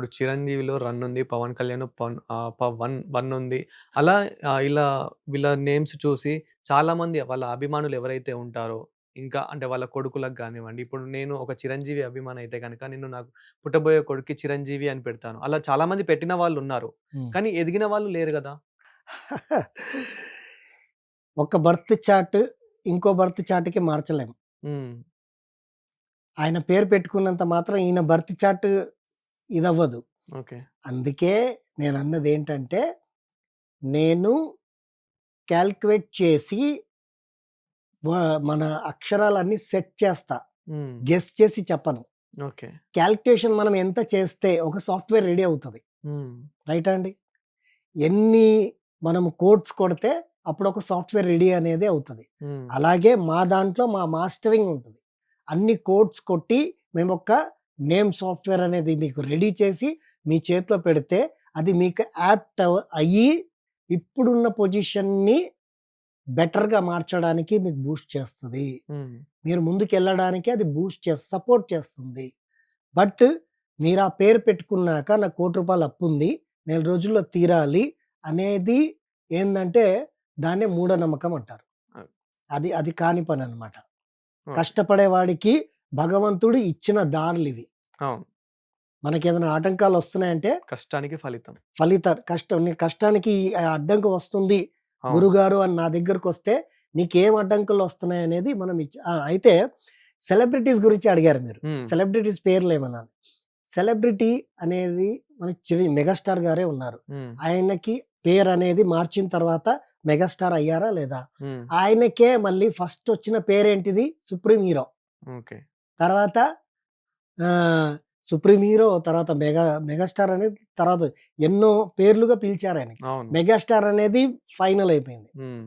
ఇప్పుడు 'చిరంజీవిలో' 'రన్' ఉంది. 'పవన్ కళ్యాణ్' 'వన్' ఉంది. అలా ఇలా వీళ్ళ నేమ్స్ చూసి చాలామంది వాళ్ళ అభిమానులు ఎవరైతే ఉంటారో, ఇంకా అంటే వాళ్ళ కొడుకులకు గానివ్వండి, ఇప్పుడు నేను ఒక 'చిరంజీవి' అభిమాని అయితే గనక నేను నాకు పుట్టబోయే కొడుక్కి 'చిరంజీవి' అని పెడతాను. అలా చాలామంది పెట్టిన వాళ్ళున్నారు. హ్మ్. కానీ ఎదిగిన వాళ్ళు లేరు గదా! ఒక బర్త్ చార్ట్ ఇంకో బర్త్ చార్ట్‌కి మార్చలేం. హ్మ్. ఆయన పేరు పెట్టుకున్నంత మాత్రం ఈయన బర్త్ చార్ట్ ఇదవ్వదు. ఓకే. అందుకే నేనన్నదేంటంటే, నేను కాలిక్యులేట్ చేసి వ మన అక్షరాలన్నీ సెట్ చేస్తా. హ్మ్. గెస్ చేసి చెప్పను. ఓకే. కాలిక్యులేషన్ మనం ఎంత చేస్తే ఒక సాఫ్ట్‌వేర్ రెడీ అవుతది. హ్మ్. రైటా అండి? ఎన్ని మనం కోడ్స్ కొడితే అప్పుడొక సాఫ్ట్‌వేర్ రెడీ అనేది అవుతది. హ్మ్. అలాగే మా దాంట్లో మా మాస్టరింగ్ ఉంటది. అన్ని కోడ్స్ కొట్టి మేమొక నేమ్ సాఫ్ట్‌వేర్ అనేది మీకు రెడీ చేసి మీ చేతిలో పెడితే అది మీకు యాప్ట్ అయ్యి ఇప్పుడున్న పొజిషన్‌ని బెటర్‌గా మార్చడానికి మీకు బూస్ట్ చేస్తది. హ్మ్. మీరు ముందుకెళ్ళడానికి అది బూస్ట్ సపోర్ట్ చేస్తుంది. బట్ మీరు ఆ పేరు పెట్టుకున్నాక నాకు రూ. 1,00,00,000 అప్పుంది. నెల రోజుల్లో తీరాలి అనేది ఏందంటే దాన్నే మూఢనమ్మకం అంటారు. అ అది అది కాని పననమాట. ఓకే. కష్టపడేవాడికి భగవంతుడు ఇచ్చిన దారులివి. అవును. మనకేదైనా ఆటంకాలొస్తున్నాయంటే కష్టానికి ఫలితం. నీ కష్టానికి అడ్డంకి వస్తుంది అవును. గురుగారు అని నా దగ్గరకొస్తే నీకేం అడ్డంకులొస్తున్నాయనేది మనం అయితే సెలబ్రిటీస్ గురించి అడిగారు మీరు. హ్మ్. సెలబ్రిటీస్ పేర్లేమనాలి. సెలబ్రిటీ అనేది మనకి 'మెగాస్టార్' గారే ఉన్నారు. హ్మ్. ఆయనకి పేరనేది మార్చిన తర్వాత మెగాస్టార్ అయ్యారా లేదా? హ్మ్. ఆయనకే మళ్ళీ ఫస్ట్ వచ్చిన పేరేంటిది? 'Supreme hero.' ఓకే. తర్వాత ఆహ్, 'సుప్రీం హీరో' తర్వాత మెగాస్టార్ అనేది తర్వాత ఎన్నో పేర్లుగా పిలిచారాయనకి. అవును. మెగాస్టార్ అనేది ఫైనల్ అయిపోయింది. హ్మ్.